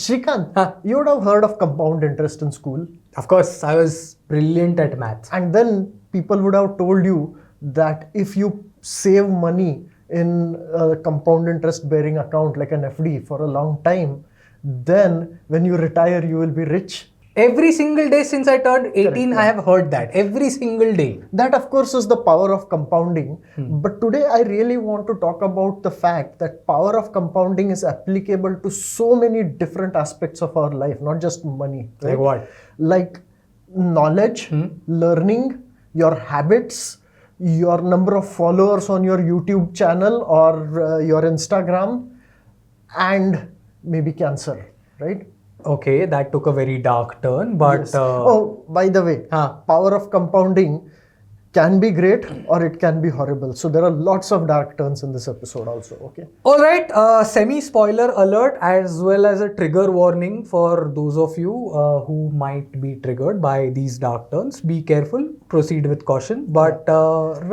Shrikant, Huh. you would have heard of compound interest in school. Of course, I was brilliant at maths. And then people would have told you that if you save money in a compound interest bearing account like an FD for a long time, then when you retire, you will be rich. Every single day since I turned 18, Correct, yeah. I have heard that. Every single day. That, of course, is the power of compounding. But today, I really want to talk about the fact that power of compounding is applicable to so many different aspects of our life, not just money. Right? Like what? Like knowledge, learning, your habits, your number of followers on your YouTube channel or your Instagram, and maybe cancer, right? Okay, that took a very dark turn, but Yes. Oh, by the way, Huh. power of compounding can be great or it can be horrible. So there are lots of dark turns in this episode also, okay? all right, semi-spoiler alert as well as a trigger warning for those of you who might be triggered by these dark turns. Be careful, proceed with caution. But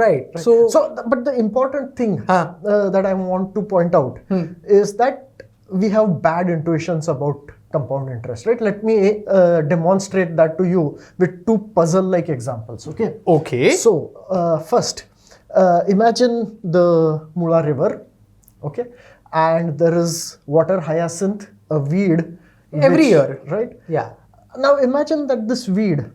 right, so But the important thing Huh. that I want to point out is that we have bad intuitions about compound interest, right? Let me demonstrate that to you with two puzzle-like examples, okay? okay. So, first, imagine the Mula River, okay? And there is water hyacinth, a weed. Every year. Right? Yeah. Now, imagine that this weed,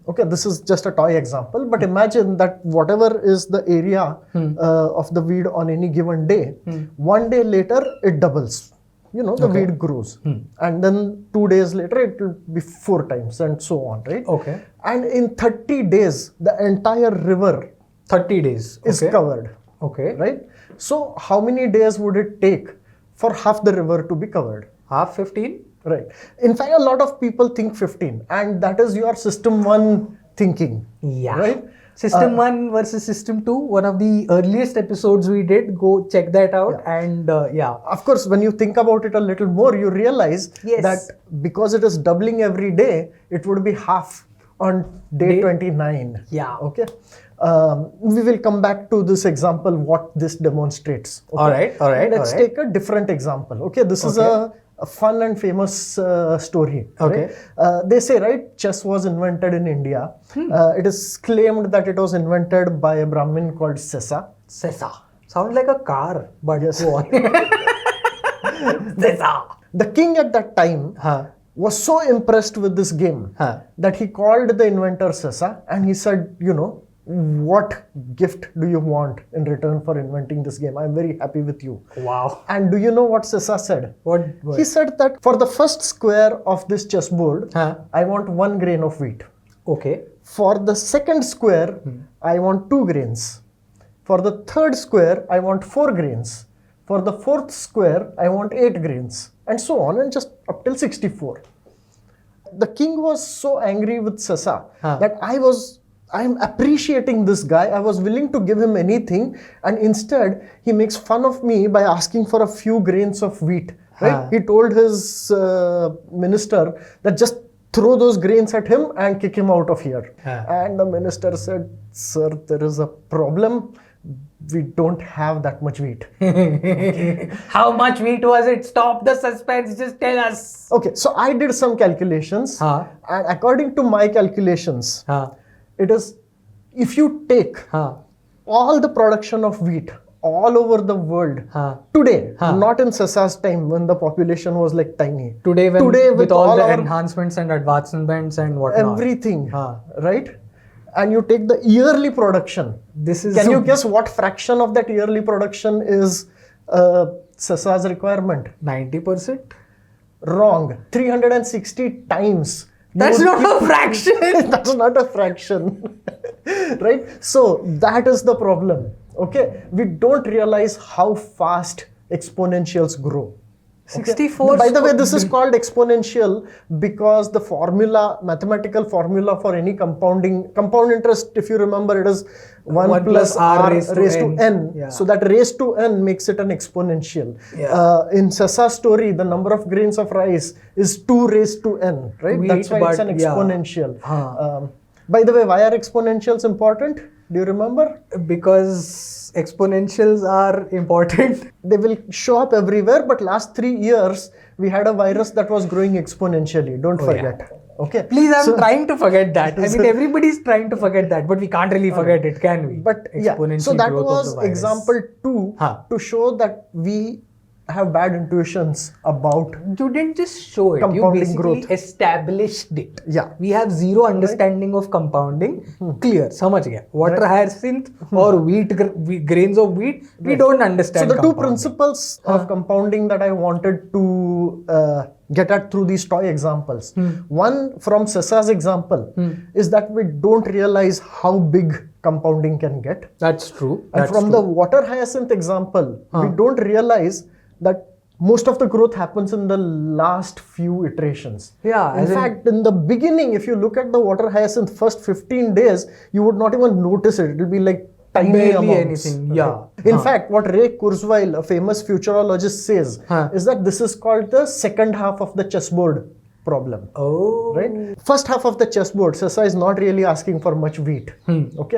okay, this is just a toy example, but imagine that whatever is the area of the weed on any given day, one day later, it doubles. You know, the weed grows. And then 2 days later, it will be 4 times and so on, right? Okay. And in 30 days, the entire river 30 days. is Okay. covered, Okay. right? So how many days would it take for half the river to be covered? Half 15? Right. In fact, a lot of people think 15, and that is your system 1 thinking. Yeah. Right? System 1 versus System 2, one of the earliest episodes we did. Go check that out. And yeah. Of course, when you think about it a little more, you realize Yes. that because it is doubling every day, it would be half on day 29. Yeah. Okay. We will come back to this example, what this demonstrates. Okay? All right. Let's take a different example. Okay. This is a fun and famous story. Okay. Right? They say, right, chess was invented in India. It is claimed that it was invented by a Brahmin called Sissa. Sissa. Sounds like a car, but Yes. go on. Sissa. The king at that time was so impressed with this game that he called the inventor Sissa and he said, you know, what gift do you want in return for inventing this game? I'm very happy with you. Wow. And do you know what Sissa said? What? He said that for the first square of this chessboard, Huh. I want 1 grain of wheat. Okay. For the second square, I want 2 grains. For the third square, I want 4 grains. For the fourth square, I want 8 grains. And so on, and just up till 64. The king was so angry with Sissa that I'm appreciating this guy. I was willing to give him anything, and instead he makes fun of me by asking for a few grains of wheat. Right? He told his minister that just throw those grains at him and kick him out of here. And the minister said, "Sir, there is a problem. We don't have that much wheat." How much wheat was it? Stop the suspense. Just tell us. Okay, so I did some calculations, and according to my calculations, it is, if you take all the production of wheat all over the world today, not in Sissa's time when the population was like tiny. Today with with all the our enhancements and advancements and whatnot. everything, right? And you take the yearly production. This is. Can you guess what fraction of that yearly production is Sissa's requirement? 90%? Wrong. 360 times. That's not a fraction. That's not a fraction. Right? So that is the problem. Okay? We don't realize how fast exponentials grow. 64. By the way, this is called exponential because the formula, mathematical formula for any compound interest, if you remember, it is 1 plus r raised to n. Yeah. So that raised to n makes it an exponential. Yeah. In Sissa's story, the number of grains of rice is 2 raised to n, right? That's why it's an exponential. By the way, why are exponentials important? Do you remember? Because exponentials are important. They will show up everywhere, but last 3 years, we had a virus that was growing exponentially. Don't forget. Okay. Please, I'm trying to forget that. I mean, everybody's trying to forget that, but we can't really forget it, can we? But yeah, so that was example 2 to show that we have bad intuitions about. You didn't just show it, you Compounding basically growth. established it. Yeah. We have zero understanding of compounding. Clear, समझ गया. Water hyacinth or grains of wheat, we don't understand. So the two principles of compounding that I wanted to get at through these toy examples. One from Sissa's example is that we don't realize how big compounding can get. That's true. And from the water hyacinth example, we don't realize that most of the growth happens in the last few iterations. Yeah. In fact, in the beginning, if you look at the water hyacinth first 15 days, you would not even notice it. It will be like tiny barely amounts. anything. Yeah. In fact, what Ray Kurzweil, a famous futurologist, says is that this is called the second half of the chessboard problem. Oh. Right? First half of the chessboard, Sissa is not really asking for much wheat. Okay?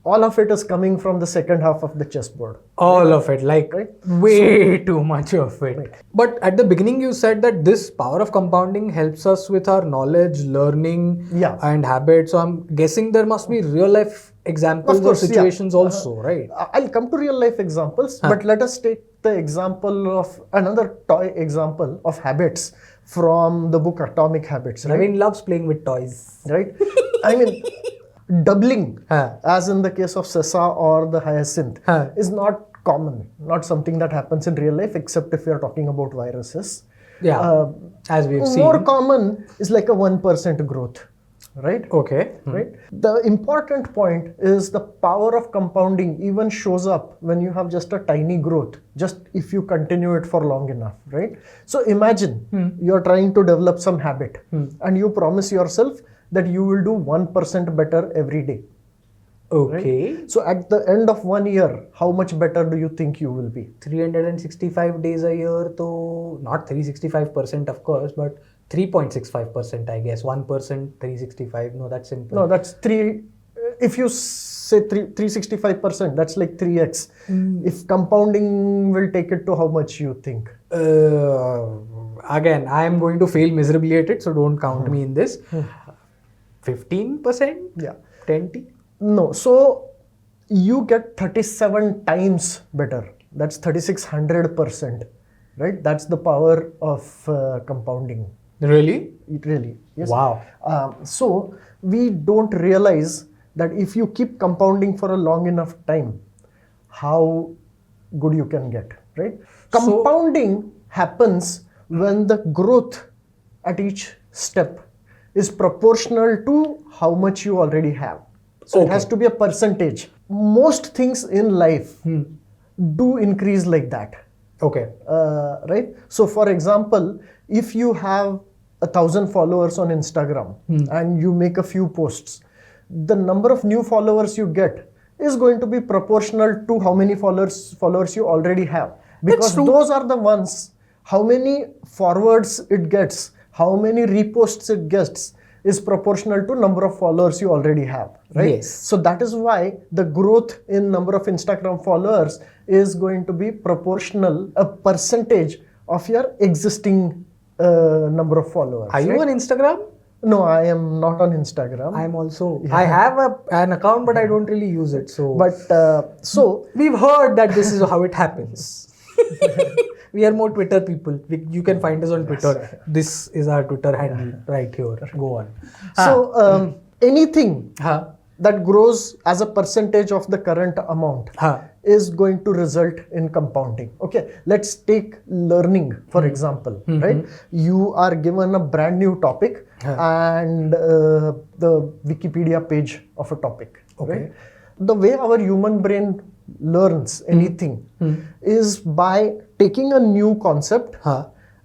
All of it is coming from the second half of the chessboard. All of it, like way too much of it. Right. But at the beginning, you said that this power of compounding helps us with our knowledge, learning, and habits. So I'm guessing there must be real life examples or situations also, right? I'll come to real life examples, but let us take the example of another toy example of habits from the book Atomic Habits. Right? Naveen loves playing with toys. Right? I mean, doubling, as in the case of Sissa or the hyacinth, is not common, not something that happens in real life, except if we are talking about viruses. Yeah, as we've seen. More common is like a 1% growth, right? Okay. Right. The important point is the power of compounding even shows up when you have just a tiny growth, just if you continue it for long enough, right? So imagine you're trying to develop some habit and you promise yourself that you will do 1% better every day. Okay. Right? So at the end of 1 year, how much better do you think you will be? 365 days a year, to not 365% of course, but 3.65%, I guess. 1%, 365. No, that's simple. No, that's 3. If you say 365%, that's like 3x. If compounding will take it to how much you think? Again, I am going to fail miserably at it, so don't count me in this. 15%? Yeah. 20? No. So you get 37 times better. That's 3600%. Right? That's the power of compounding. Really? It really. Yes. Wow. So we don't realize that if you keep compounding for a long enough time, how good you can get. Right? Compounding happens when the growth at each step is proportional to how much you already have. So it has to be a percentage. Most things in life do increase like that. Okay. Right? So for example, if you have 1,000 followers on Instagram and you make a few posts, the number of new followers you get is going to be proportional to how many followers you already have. Because those are the ones, how many forwards it gets, how many reposts it gets is proportional to number of followers you already have, right? Yes. So that is why the growth in number of Instagram followers is going to be proportional, a percentage of your existing number of followers. Are you on Instagram? No, I am not on Instagram. I am also. I have an account, but I don't really use it. So, so we've heard that this is how it happens. We are more Twitter people. You can find us on Twitter. Yes. This is our Twitter handle right here. Go on. So anything that grows as a percentage of the current amount is going to result in compounding. Okay, let's take learning for example, right? You are given a brand new topic and the Wikipedia page of a topic. Okay. Right? The way our human brain learns anything is by taking a new concept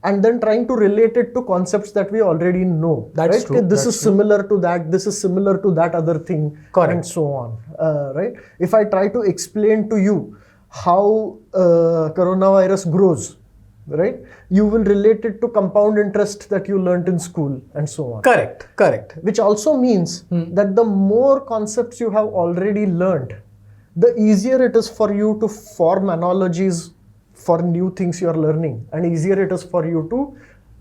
and then trying to relate it to concepts that we already know. That's right? true. This is similar to that, this is similar to that other thing, and so on. Right? If I try to explain to you how coronavirus grows, right? You will relate it to compound interest that you learnt in school and so on. Correct. Which also means that the more concepts you have already learned, the easier it is for you to form analogies for new things you are learning, and easier it is for you to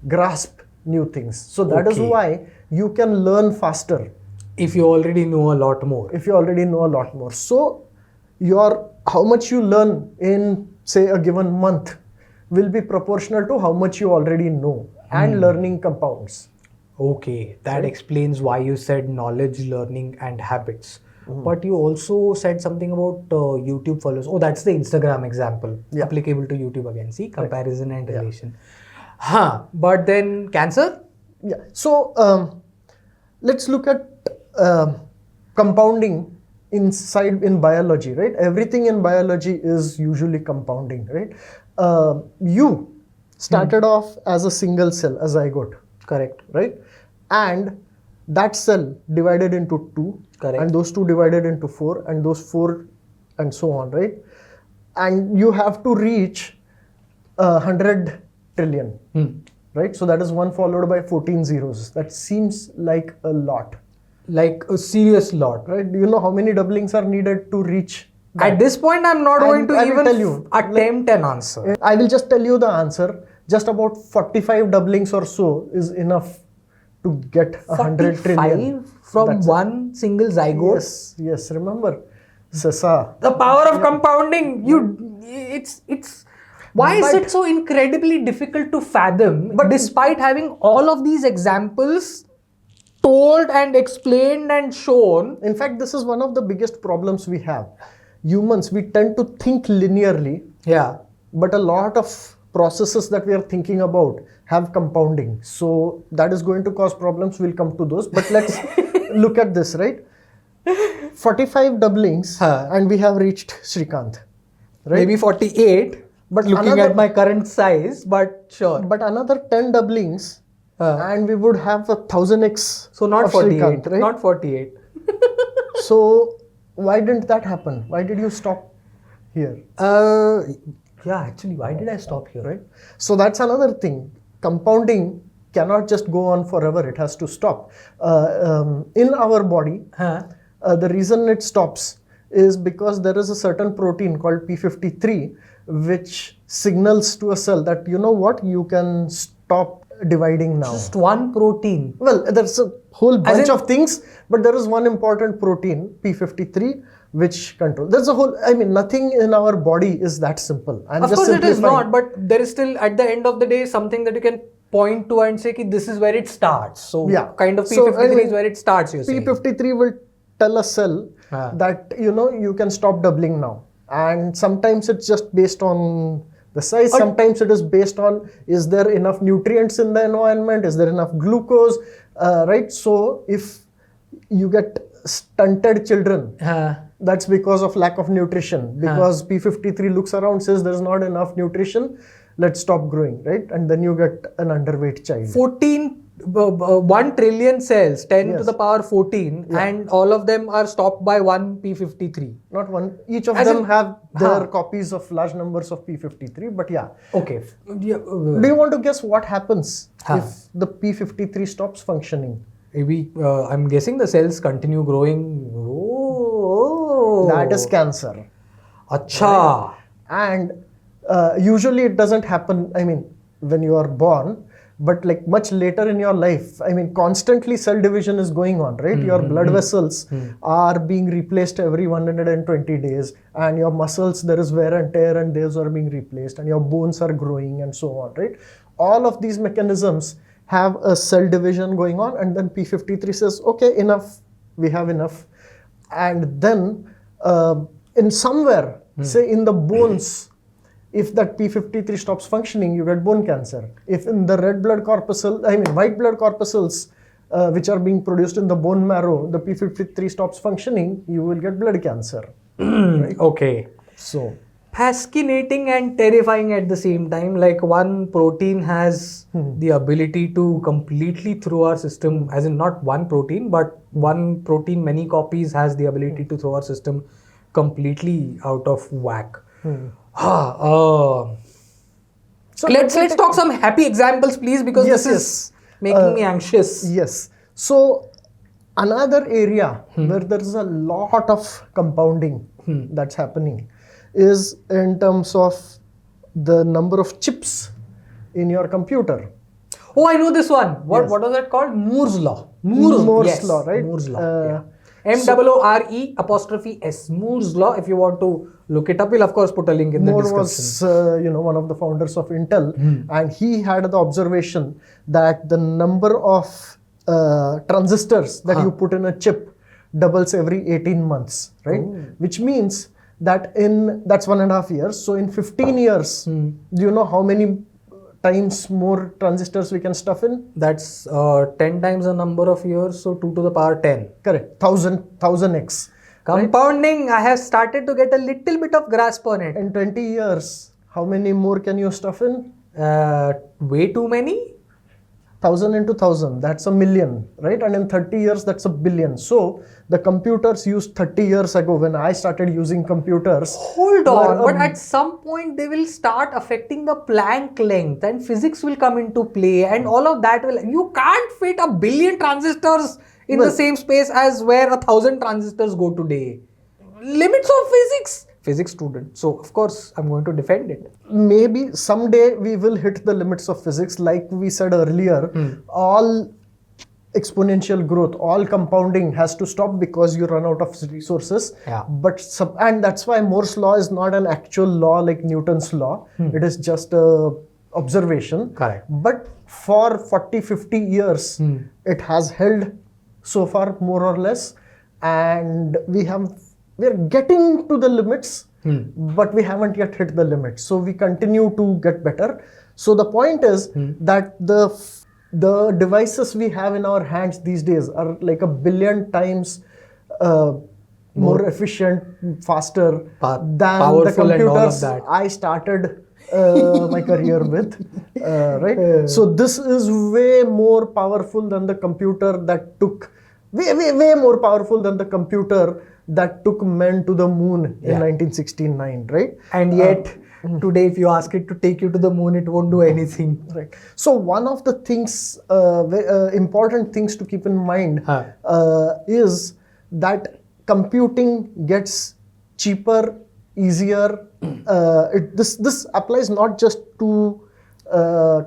grasp new things. So that is why you can learn faster. If you already know a lot more. So how much you learn in, say, a given month will be proportional to how much you already know, and learning compounds. Okay, that explains why you said knowledge, learning, and habits. But you also said something about YouTube followers. Oh, that's the Instagram example. Applicable to YouTube again. See, comparison and relation. But then cancer? Yeah. So let's look at compounding in biology, right? Everything in biology is usually compounding, right? You started off as a single cell, a zygote. Correct. Right? And that cell divided into 2. Correct. And those 2 divided into 4, and those 4 and so on, right? And you have to reach 100 trillion, right? So that is 1 followed by 14 zeros. That seems like a lot. Like a serious lot. Right? Do you know how many doublings are needed to reach that? At this point, I'm not going to even tell you, attempt an answer. I will just tell you the answer. Just about 45 doublings or so is enough to get 100 trillion. From one single zygote? Yes. Remember, Sissa. The power of compounding. Why is it so incredibly difficult to fathom? But despite having all of these examples told and explained and shown. In fact, this is one of the biggest problems we have. Humans, we tend to think linearly. Yeah. But a lot of processes that we are thinking about have compounding. So that is going to cause problems. We'll come to those. But let's look at this, right? 45 doublings and we have reached Shrikant. Right? Maybe 48. But looking at my current size, but sure. But another 10 doublings and we would have 1000x. So not 48, Shrikant, right? Not 48. So why didn't that happen? Why did you stop here? Yeah, actually, why did I stop here? Right? So that's another thing. Compounding cannot just go on forever. It has to stop. In our body, the reason it stops is because there is a certain protein called P53 which signals to a cell that, you know what, you can stop dividing now. Just one protein. Well, there's a whole bunch of things, but there is one important protein, P53, which control. There's a whole, nothing in our body is that simple. Of course it is not, but there is still, at the end of the day, something that you can point to and say, this is where it starts. So kind of P53 is where it starts, you say. P53 will tell a cell that, you can stop doubling now. And sometimes it's just based on the size. Sometimes it is based on, is there enough nutrients in the environment? Is there enough glucose? Right? So if you get stunted children, that's because of lack of nutrition. Because P53 looks around, says there's not enough nutrition, let's stop growing, right? And then you get an underweight child. 1 trillion cells, 10 to the power 14, and all of them are stopped by one P53. Not one. Each of them have their copies of large numbers of P53, but yeah. Okay. Do you want to guess what happens if the P53 stops functioning? Maybe, I'm guessing the cells continue growing. Oh. That is cancer. Acha. Right? And usually it doesn't happen, when you are born, but like much later in your life. Constantly cell division is going on, right? Your blood vessels are being replaced every 120 days, and your muscles, there is wear and tear, and those are being replaced, and your bones are growing, and so on, right? All of these mechanisms have a cell division going on, and then P53 says, okay, enough, we have enough. And then in somewhere, say in the bones, if that P53 stops functioning, you get bone cancer. If in the red blood corpuscle, white blood corpuscles, which are being produced in the bone marrow, the P53 stops functioning, you will get blood cancer. Right? Okay. So fascinating and terrifying at the same time. Like one protein has the ability to completely throw our system, as in not one protein, but one protein, many copies, has the ability to throw our system completely out of whack. So let's talk some happy examples, please, because Yes, this is making me anxious. Yes. So another area where there is a lot of compounding that's happening is in terms of the number of chips in your computer. Oh, I know this one. What Yes. was that called? Moore's law. Moore's law, right? Moore's law. MOORE'S. Moore's law. If you want to look it up, we'll of course put a link in the Moore description. was, one of the founders of Intel, and he had the observation that the number of transistors that you put in a chip doubles every 18 months, right? Which means that that's 1.5 years. So in 15 years, do you know how many times more transistors we can stuff in? That's 10 times the number of years, so 2 to the power 10. Correct. 1000x. Compounding, I have started to get a little bit of grasp on it. In 20 years, how many more can you stuff in? Way too many? 1000 into 1000, that's a million, right? And in 30 years, that's a billion. So the computers used 30 years ago when I started using computers. Hold on, but at some point they will start affecting the Planck length and physics will come into play and all of that will. You can't fit a billion transistors in the same space as where 1,000 transistors go today. Limits of physics. Physics student. So of course I'm going to defend it. Maybe someday we will hit the limits of physics. Like we said earlier, all exponential growth, all compounding has to stop because you run out of resources. Yeah. And that's why Moore's law is not an actual law like Newton's law. It is just a observation. Correct. But for 40-50 years, it has held so far more or less, and we're getting to the limits, but we haven't yet hit the limits. So we continue to get better. So the point is that the devices we have in our hands these days are like 1 billion times more efficient, faster than the powerful and all of computers that. I started my career with, right? So this is way more powerful than the computer that took, way more powerful than the computer that took men to the moon in 1969, right? And yet today if you ask it to take you to the moon, it won't do anything. Right. So one of the things, important things to keep in mind is that computing gets cheaper, easier. This applies not just to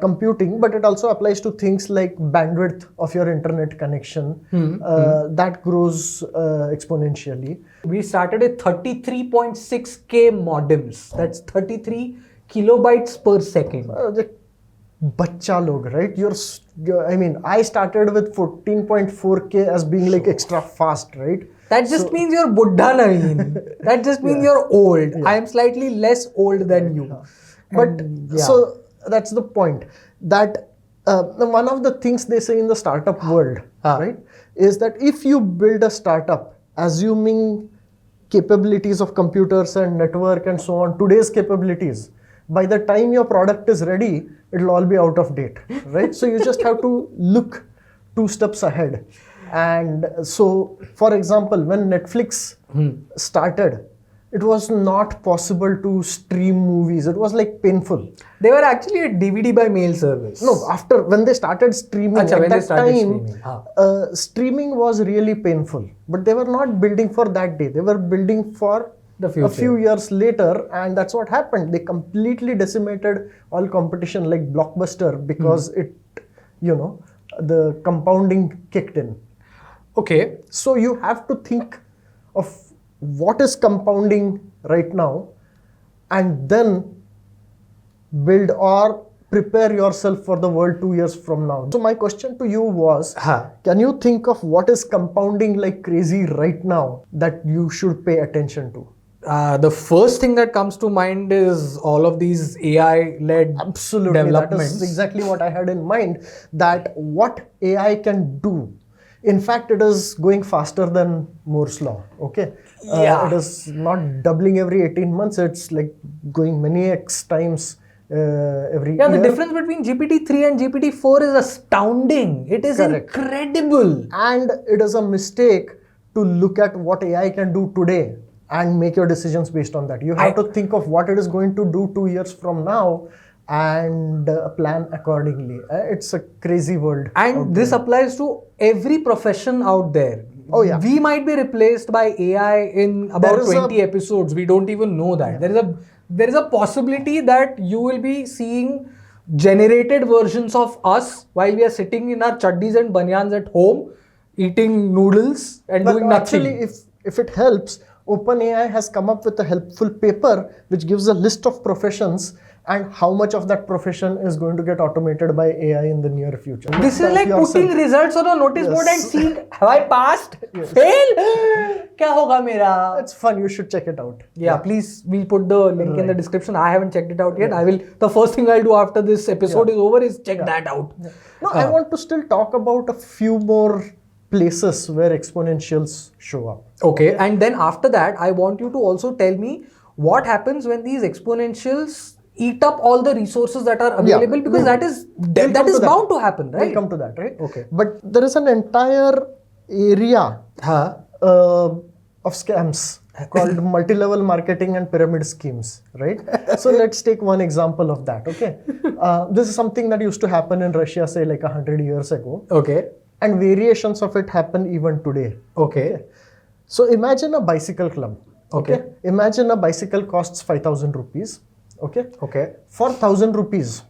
computing, but it also applies to things like bandwidth of your internet connection. That grows exponentially. We started with 33.6K modems. That's 33 kilobytes per second. Bacha log, right? I started with 14.4K as being like extra fast, right? That just means you're Buddha, Naveen. That just means you're old. I am slightly less old than you. But so that's the point, that one of the things they say in the startup world, right, is that if you build a startup assuming capabilities of computers and network and so on, today's capabilities, by the time your product is ready, it'll all be out of date, right? So you just have to look 2 steps ahead. And so, for example, when Netflix started, it was not possible to stream movies. It was like painful. They were actually a DVD by mail service. No, when they started streaming, streaming was really painful. But they were not building for that day. They were building for the future. A few years later, and that's what happened. They completely decimated all competition like Blockbuster because the compounding kicked in. Okay. So you have to think of what is compounding right now and then build or prepare yourself for the world 2 years from now. So my question to you was, can you think of what is compounding like crazy right now that you should pay attention to? The first thing that comes to mind is all of these AI-led developments. That is exactly what I had in mind, that what AI can do. In fact, it is going faster than Moore's law, okay? It is not doubling every 18 months, it's like going many X times every year. The difference between GPT-3 and GPT-4 is astounding. It is incredible. And it is a mistake to look at what AI can do today and make your decisions based on that. You have to think of what it is going to do 2 years from now and plan accordingly. It's a crazy world. And this applies to every profession out there. Oh, yeah. We might be replaced by AI in about 20 episodes. We don't even know that. Yeah. There is a possibility that you will be seeing generated versions of us while we are sitting in our chaddis and banyans at home, eating noodles and doing nothing. Actually, if it helps, OpenAI has come up with a helpful paper which gives a list of professions and how much of that profession is going to get automated by AI in the near future. This is like putting results on a notice board and seeing, have I passed? Fail? Kya hoga mera? It's fun. You should check it out. Yeah, please. We'll put the link in the description. I haven't checked it out yet. I will. The first thing I'll do after this episode is over is check that out. No, I want to still talk about a few more places where exponentials show up. Okay, and then after that, I want you to also tell me what happens when these exponentials eat up all the resources that are available, because that is bound to happen, right? We'll come to that, right? Okay. But there is an entire area of scams called multi-level marketing and pyramid schemes, right? So let's take one example of that, okay? This is something that used to happen in Russia, say like 100 years ago. Okay. And variations of it happen even today. Okay. So imagine a bicycle club. Okay. Imagine a bicycle costs 5,000 rupees. Okay. Okay. For 1,000 rupees,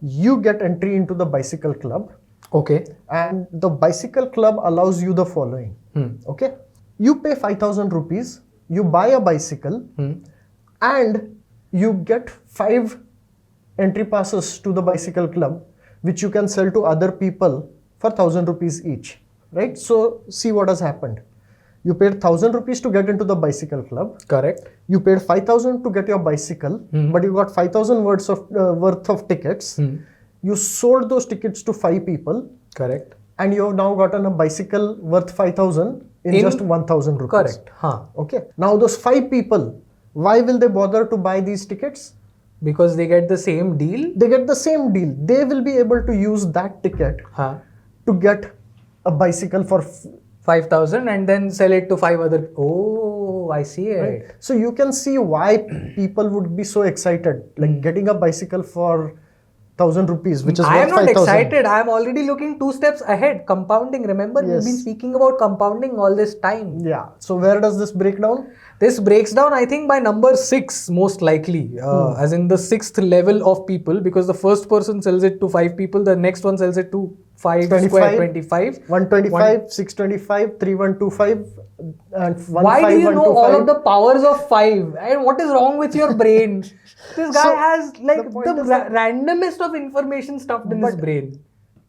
you get entry into the bicycle club. Okay. And the bicycle club allows you the following. Okay. You pay 5,000 rupees, you buy a bicycle, and you get 5 entry passes to the bicycle club, which you can sell to other people for 1,000 rupees each. Right? So see what has happened. You paid 1,000 rupees to get into the bicycle club. Correct. You paid 5,000 to get your bicycle, but you got 5,000 worth of tickets. You sold those tickets to 5 people. Correct. And you have now gotten a bicycle worth 5,000 in just 1,000 rupees. Correct. Okay. Now those 5 people, why will they bother to buy these tickets? Because they get the same deal. They get the same deal. They will be able to use that ticket to get a bicycle for 5,000 and then sell it to 5 other. Oh, I see it. Right. So you can see why people would be so excited, like getting a bicycle for 1,000 rupees, which is worth 5,000. I am not excited. I am already looking 2 steps ahead. Compounding. Remember, we've been speaking about compounding all this time. Yeah. So where does this break down? This breaks down, I think, by number 6, most likely, as in the 6th level of people, because the first person sells it to 5 people, the next one sells it to 5 square 25. 125, 625, 3125, and 15, Why do you know all of the powers of 5? And what is wrong with your brain? This guy has like the randomest of information stuffed in his brain.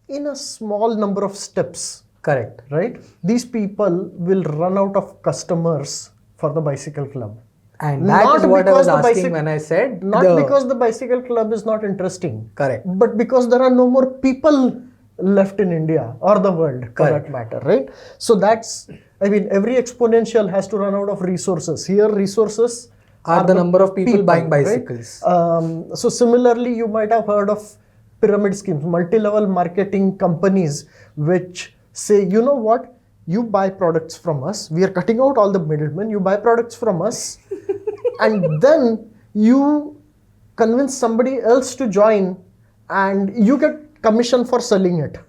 In a small number of steps. Correct. Right? These people will run out of customers for the bicycle club. And that is what I was asking when I said. Not because the bicycle club is not interesting. Correct. But because there are no more people left in India or the world for that matter, right? So that's, I mean, every exponential has to run out of resources. Here, resources are the number of people buying bicycles. Right? So similarly, you might have heard of pyramid schemes, multi-level marketing companies, which say, you know what? You buy products from us. We are cutting out all the middlemen. You buy products from us. And then you convince somebody else to join and you get commission for selling it.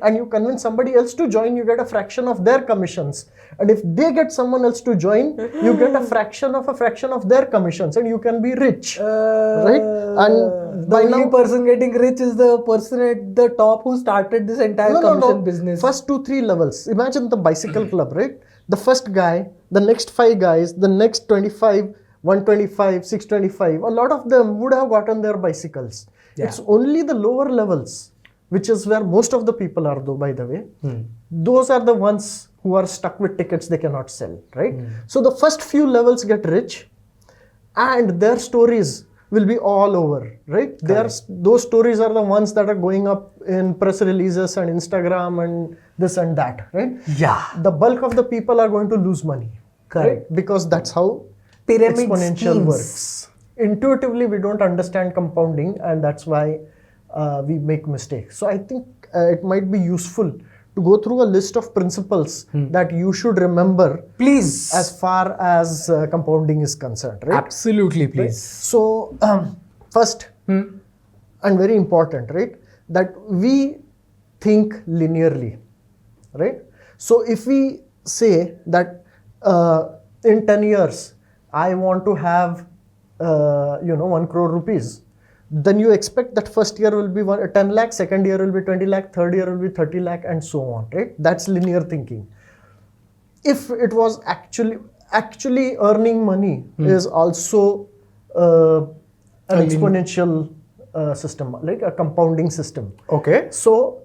And you convince somebody else to join, you get a fraction of their commissions. And if they get someone else to join, you get a fraction of their commissions and you can be rich. Right? And the only person getting rich is the person at the top who started this entire commission business. First 2-3 levels. Imagine the bicycle club, right? The first guy, the next 5 guys, the next 25, 125, 625, a lot of them would have gotten their bicycles. Yeah. It's only the lower levels, which is where most of the people are, though, by the way. Those are the ones who are stuck with tickets they cannot sell, right? So the first few levels get rich and their stories will be all over, right? Those stories are the ones that are going up in press releases and Instagram and this and that, right? Yeah. The bulk of the people are going to lose money. Correct. Right? Because that's how pyramid exponential works. Intuitively, we don't understand compounding, and that's why we make mistakes. So I think it might be useful to go through a list of principles that you should remember, please, as far as compounding is concerned, right? Absolutely, please. Right? So first, and very important, right? That we think linearly, right? So if we say that in 10 years, I want to have, 1 crore rupees, then you expect that first year will be 10 lakh, second year will be 20 lakh, third year will be 30 lakh, and so on, right? That's linear thinking. If it was actually earning money is also an exponential system, like a compounding system. Okay. So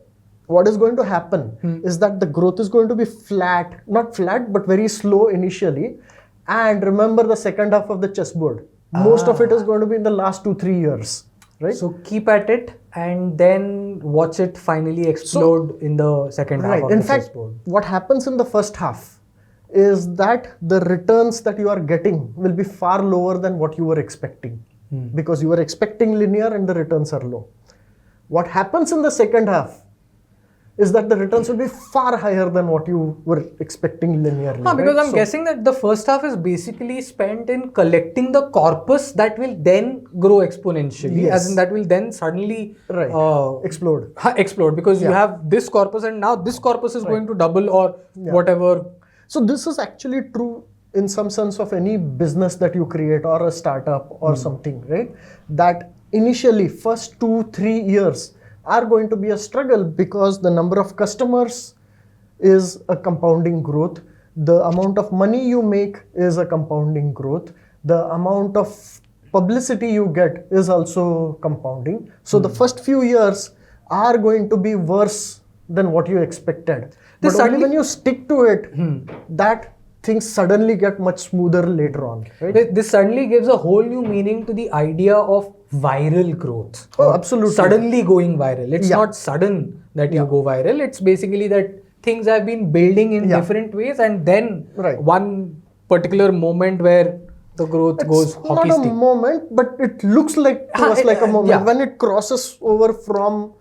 what is going to happen is that the growth is going to be flat, not flat, but very slow initially. And remember the second half of the chessboard. Most of it is going to be in the last 2-3 years, right? So keep at it and then watch it finally explode in the second half of in the fact, chessboard. what happens in the first half is that the returns that you are getting will be far lower than what you were expecting, because you were expecting linear and the returns are low. What happens in the second half is that the returns will be far higher than what you were expecting linearly. Because right? I'm guessing that the first half is basically spent in collecting the corpus that will then grow exponentially, Yes. as in that will then suddenly explode. Explode, because you have this corpus and now this corpus is going to double or whatever. So this is actually true in some sense of any business that you create or a startup or something, right? That initially first 2-3 years are going to be a struggle because the number of customers is a compounding growth. The amount of money you make is a compounding growth. The amount of publicity you get is also compounding. So the first few years are going to be worse than what you expected. But only when you stick to it, that things suddenly get much smoother later on. Right? This suddenly gives a whole new meaning to the idea of viral growth. Oh, absolutely. Suddenly going viral. It's not sudden that you go viral. It's basically that things have been building in different ways, and then one particular moment where the growth goes hockey stick. Not a moment, but it looks like to us like a moment. When it crosses over from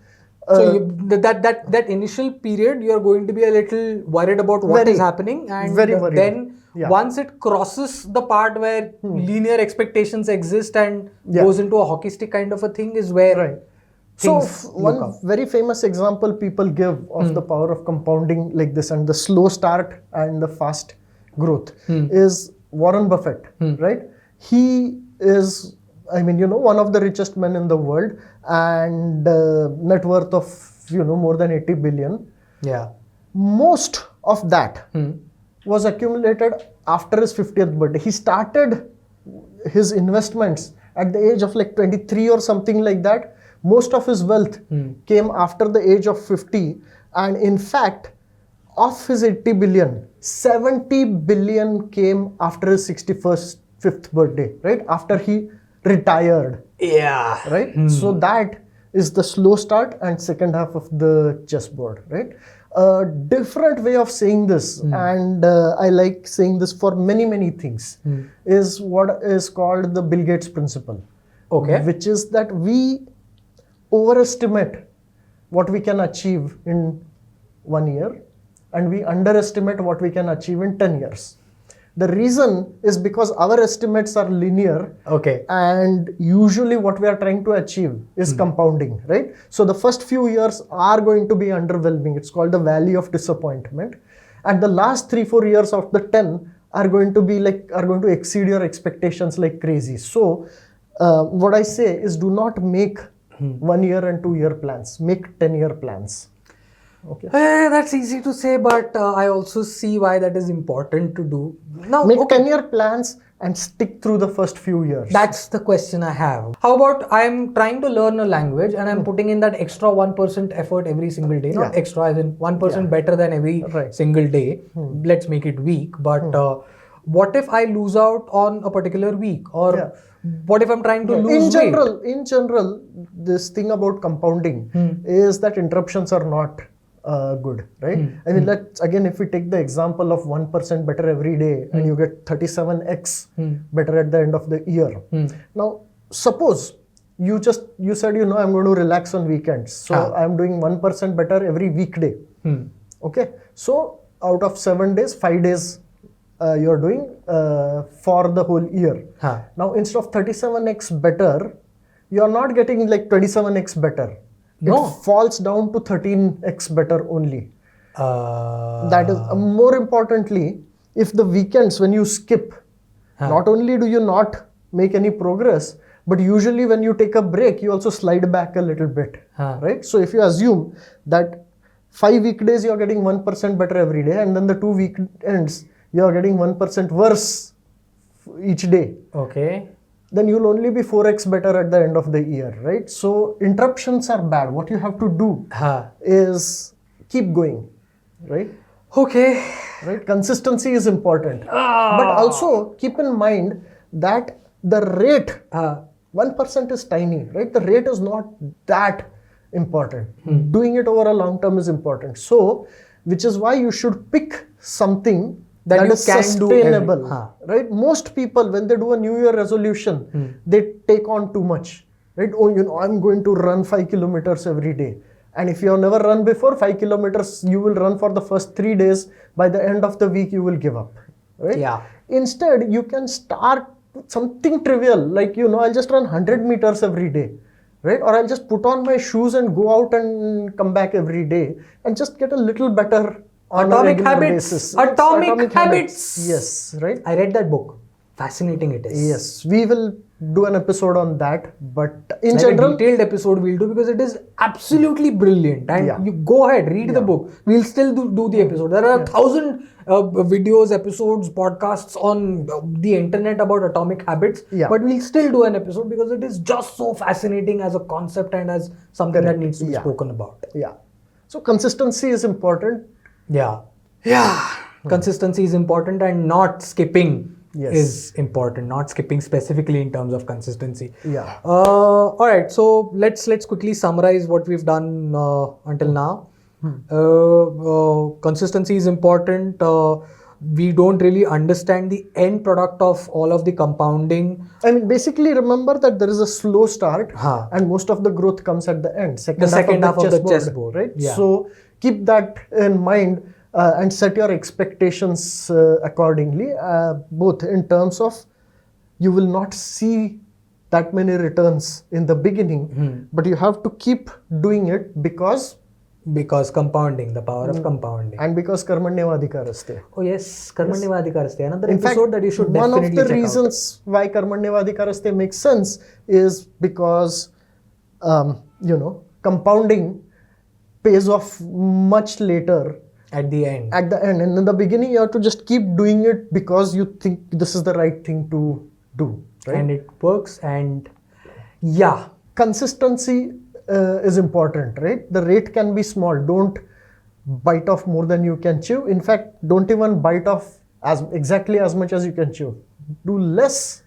so that initial period, you're going to be a little worried about what is happening, and then once it crosses the part where linear expectations exist and goes into a hockey stick kind of a thing is where so one very famous example people give of the power of compounding like this and the slow start and the fast growth is Warren Buffett, right? He is, one of the richest men in the world, and net worth of, more than 80 billion. Yeah. Most of that was accumulated after his 50th birthday. He started his investments at the age of like 23 or something like that. Most of his wealth came after the age of 50. And in fact, of his 80 billion, 70 billion came after his 65th birthday, right? After he retired. Yeah. Right? So that is the slow start and second half of the chessboard, right? A different way of saying this, and I like saying this for many, many things, is what is called the Bill Gates principle. Okay. Which is that we overestimate what we can achieve in 1 year and we underestimate what we can achieve in 10 years. The reason is because our estimates are linear. Okay. And usually what we are trying to achieve is compounding, right? So the first few years are going to be underwhelming. It's called the valley of disappointment. And the last 3-4 years of the 10 are going to exceed your expectations like crazy. So what I say is do not make 1 year and 2 year plans. Make 10-year plans. Okay. That's easy to say, but I also see why that is important to do. Now, make 10-year plans and stick through the first few years. That's the question I have. How about I'm trying to learn a language and I'm putting in that extra 1% effort every single day. Not extra, as in 1% better than every single day. Let's make it week. But what if I lose out on a particular week? Or what if I'm trying to lose weight? In general, this thing about compounding is that interruptions are not good, right? I mean, let's again, if we take the example of 1% better every day and you get 37x better at the end of the year. Now, suppose you said, I'm going to relax on weekends. So I'm doing 1% better every weekday. Okay. So out of 7 days, 5 days you're doing for the whole year. Now, instead of 37x better, you are not getting like 27x better. No. It falls down to 13x better only. That is more importantly, if the weekends when you skip, not only do you not make any progress, but usually when you take a break, you also slide back a little bit, right? So if you assume that 5 weekdays you are getting 1% better every day, and then the 2 weekends you are getting 1% worse each day. Okay. Then you'll only be 4x better at the end of the year, right? So interruptions are bad. What you have to do is keep going, right? Okay. Right? Consistency is important. But also keep in mind that the rate, 1% is tiny, right? The rate is not that important. Doing it over a long term is important. So, which is why you should pick something that you is can sustainable, do right? Most people, when they do a New Year resolution, they take on too much, right? Oh, you know, I'm going to run 5 kilometers every day. And if you have never run before, 5 kilometers, you will run for the first 3 days. By the end of the week, you will give up, right? Yeah. Instead, you can start with something trivial, like, you know, I'll just run 100 meters every day, right? Or I'll just put on my shoes and go out and come back every day and just get a little better on a regular basis. Atomic habits. Yes, right? I read that book. Fascinating it is. Yes, we will do an episode on that, but in like general, a detailed episode we'll do because it is absolutely brilliant, and you go ahead, read the book. We'll still do the episode. There are 1,000 videos, episodes, podcasts on the internet about atomic habits, but we'll still do an episode because it is just so fascinating as a concept and as something that needs to be spoken about. Yeah. So consistency is important. Yeah. Consistency is important, and not skipping is important. Not skipping specifically in terms of consistency. All right. So let's quickly summarize what we've done until now. Consistency is important. We don't really understand the end product of all of the compounding. I mean, basically, remember that there is a slow start, and most of the growth comes at the end. The second half of the chessboard, right? So keep that in mind. And set your expectations accordingly, both in terms of you will not see that many returns in the beginning, but you have to keep doing it because compounding, the power of compounding, and because karmanyavadhikaraste. Oh yes, karmanyavadhikaraste. Another episode that you should definitely check out. One of the reasons why karmanyavadhikaraste makes sense is because compounding pays off much later. At the end. And in the beginning, you have to just keep doing it because you think this is the right thing to do. Right? And it works. And consistency is important, right? The rate can be small. Don't bite off more than you can chew. In fact, don't even bite off exactly as much as you can chew. Do less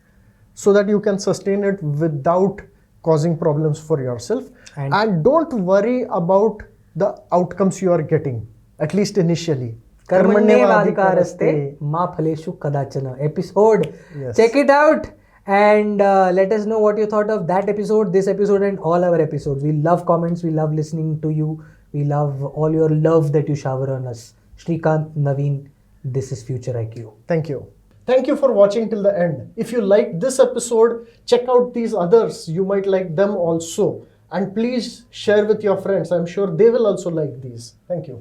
so that you can sustain it without causing problems for yourself. And don't worry about the outcomes you are getting. At least initially. Karmanyavadhikaraste ma phaleshu kadachana episode. Check it out and let us know what you thought of that episode, this episode, and all our episodes. We love comments. We love listening to you. We love all your love that you shower on us. Shrikant, Naveen, this is FutureIQ. Thank you. Thank you for watching till the end. If you liked this episode, check out these others. You might like them also. And please share with your friends. I'm sure they will also like these. Thank you.